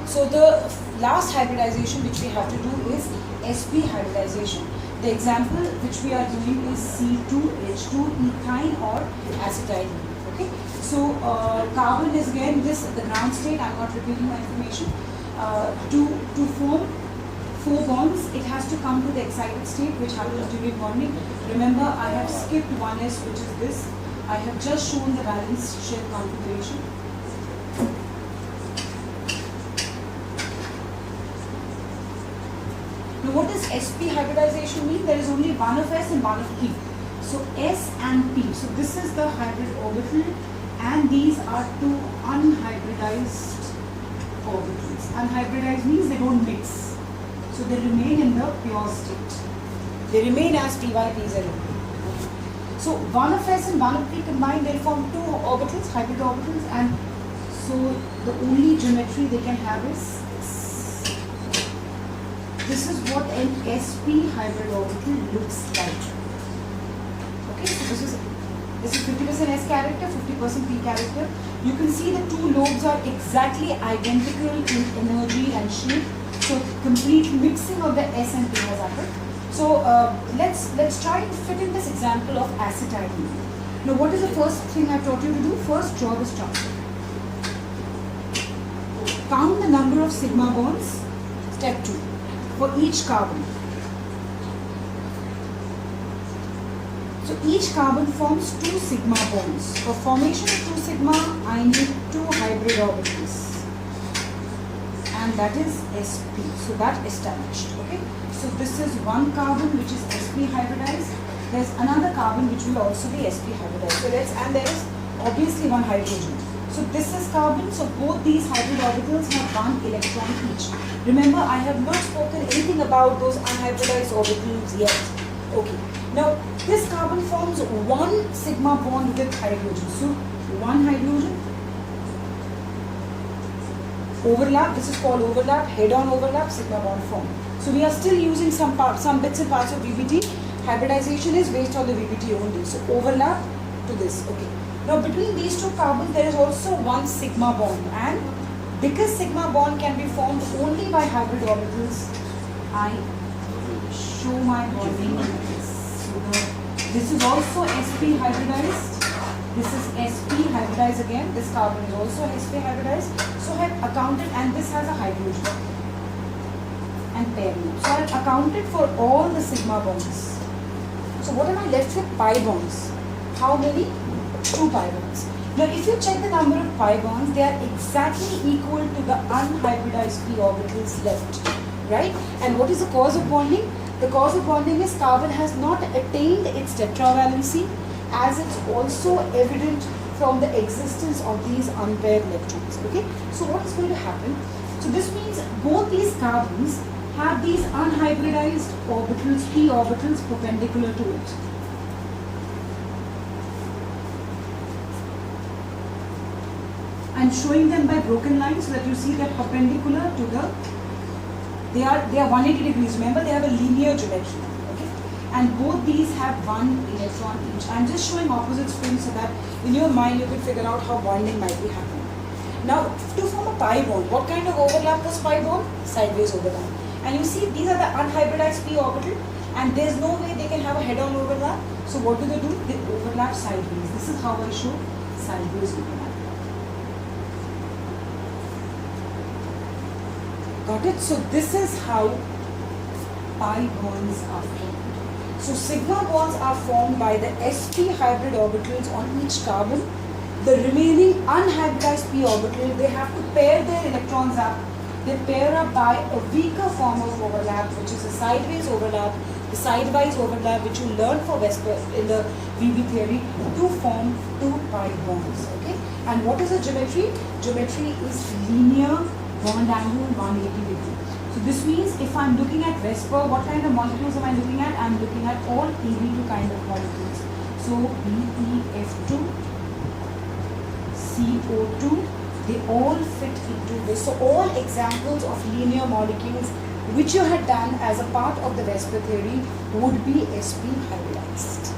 So the last hybridization which we have to do is sp hybridization. The example which we are doing is C2H2 ethyne or acetyl. Okay. So carbon is again this the ground state. I'm not repeating my information. To form 4 bonds, it has to come to the excited state which happens during bonding. Remember, I have skipped 1s, which is this. I have just shown the valence shell configuration. Now, what does sp hybridization mean? There is only one of s and one of p. So s and p. So this is the hybrid orbital, and these are 2 unhybridized orbitals. Unhybridized means they don't mix. So they remain in the pure state. They remain as py, pz. So one of s and one of p combined, they form 2 orbitals, hybrid orbitals, and so the only geometry they can have is this. This is what an sp hybrid orbital looks like. Okay, so this is 50% s character, 50% p character. You can see the 2 lobes are exactly identical in energy and shape. So complete mixing of the S and P has happened. So let's try to fit in this example of acetyl. Now what is the first thing I taught you to do? First draw the structure. Count the number of sigma bonds. Step 2. For each carbon. So each carbon forms 2 sigma bonds. For formation of 2 sigma, I need 2 hybrid orbitals. And that is sp. So that established. Okay. So this is one carbon which is sp hybridized. There's another carbon which will also be sp hybridized. So and there is obviously one hydrogen. So this is carbon. So both these hybrid orbitals have 1 electron each. Remember, I have not spoken anything about those unhybridized orbitals yet. Okay. Now this carbon forms 1 sigma bond with hydrogen. So 1 hydrogen. Overlap, this is called overlap, head-on overlap, sigma bond form. So we are still using some bits and parts of VBT. Hybridization is based on the VBT only. So overlap to this. Okay. Now between these 2 carbons, there is also 1 sigma bond, and because sigma bond can be formed only by hybrid orbitals, I show my bonding like this. So this is also sp hybridized. This is sp hybridized again. This carbon is also sp hybridized. So I have accounted, and this has a hydrogen and pair group. So I have accounted for all the sigma bonds. So what am I left with? Pi bonds. How many? 2 pi bonds. Now if you check the number of pi bonds, they are exactly equal to the unhybridized p orbitals left. Right? And what is the cause of bonding? The cause of bonding is carbon has not attained its tetravalency, as it's also evident from the existence of these unpaired electrons. Okay, so what is going to happen? So this means both these carbons have these unhybridized orbitals, p orbitals perpendicular to it. I'm showing them by broken lines so that you see they're perpendicular to the. They are 180 degrees. Remember, they have a linear geometry. And both these have 1 electron each. I'm just showing opposite spins so that in your mind you can figure out how bonding might be happening. Now, to form a pi bond, what kind of overlap was pi bond? Sideways overlap. And you see, these are the unhybridized p orbital, and there's no way they can have a head-on overlap. So what do? They overlap sideways. This is how I show sideways overlap. Got it? So this is how pi bonds are formed. So sigma bonds are formed by the sp hybrid orbitals on each carbon. The remaining unhybridized p orbital, they have to pair their electrons up. They pair up by a weaker form of overlap, which is a sideways overlap, the sidewise overlap, which you learn for Vesper in the VB theory, to form 2 pi bonds. Okay. And what is the geometry? Geometry is linear bond angle 180 degree. So this means if I'm looking at Vesper, what kind of molecules am I looking at? I'm looking at all AB2 kind of molecules. So BeF2, CO2, they all fit into this. So all examples of linear molecules which you had done as a part of the Vesper theory would be sp hybridized.